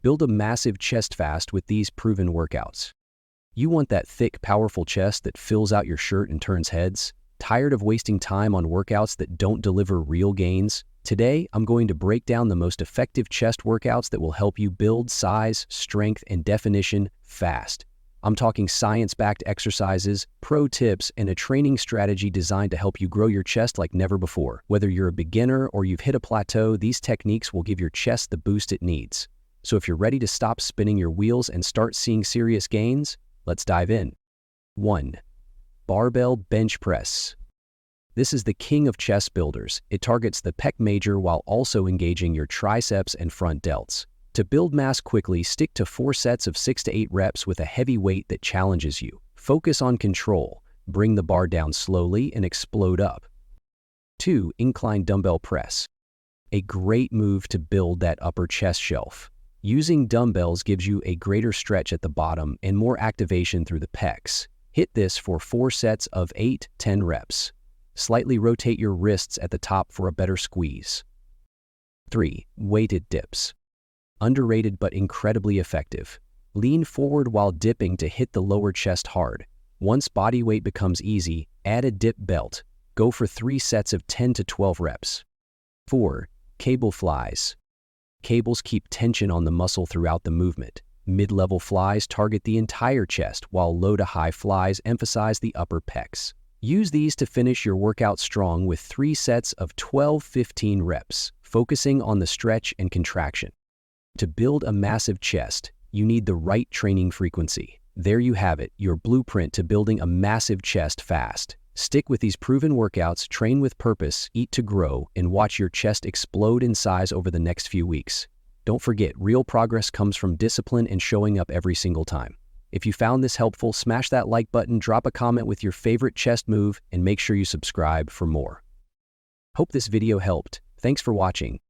Build a massive chest fast with these proven workouts. You want that thick, powerful chest that fills out your shirt and turns heads? Tired of wasting time on workouts that don't deliver real gains? Today, I'm going to break down the most effective chest workouts that will help you build size, strength, and definition fast. I'm talking science-backed exercises, pro tips, and a training strategy designed to help you grow your chest like never before. Whether you're a beginner or you've hit a plateau, these techniques will give your chest the boost it needs. So if you're ready to stop spinning your wheels and start seeing serious gains, let's dive in. 1. Barbell bench press. This is the king of chest builders. It targets the pec major while also engaging your triceps and front delts. To build mass quickly, stick to 4 sets of 6 to 8 reps with a heavy weight that challenges you. Focus on control. Bring the bar down slowly and explode up. 2. Incline dumbbell press. A great move to build that upper chest shelf. Using dumbbells gives you a greater stretch at the bottom and more activation through the pecs. Hit this for 4 sets of 8-10 reps. Slightly rotate your wrists at the top for a better squeeze. 3. Weighted dips. Underrated but incredibly effective. Lean forward while dipping to hit the lower chest hard. Once body weight becomes easy, add a dip belt. Go for 3 sets of 10 to 12 reps. 4. Cable flies. Cables keep tension on the muscle throughout the movement. Mid-level flies target the entire chest, while low to high flies emphasize the upper pecs. Use these to finish your workout strong with 3 sets of 12-15 reps, focusing on the stretch and contraction. To build a massive chest, you need the right training frequency. There you have it, your blueprint to building a massive chest fast. Stick with these proven workouts, train with purpose, eat to grow, and watch your chest explode in size over the next few weeks. Don't forget, real progress comes from discipline and showing up every single time. If you found this helpful, smash that like button, drop a comment with your favorite chest move, and make sure you subscribe for more. Hope this video helped. Thanks for watching.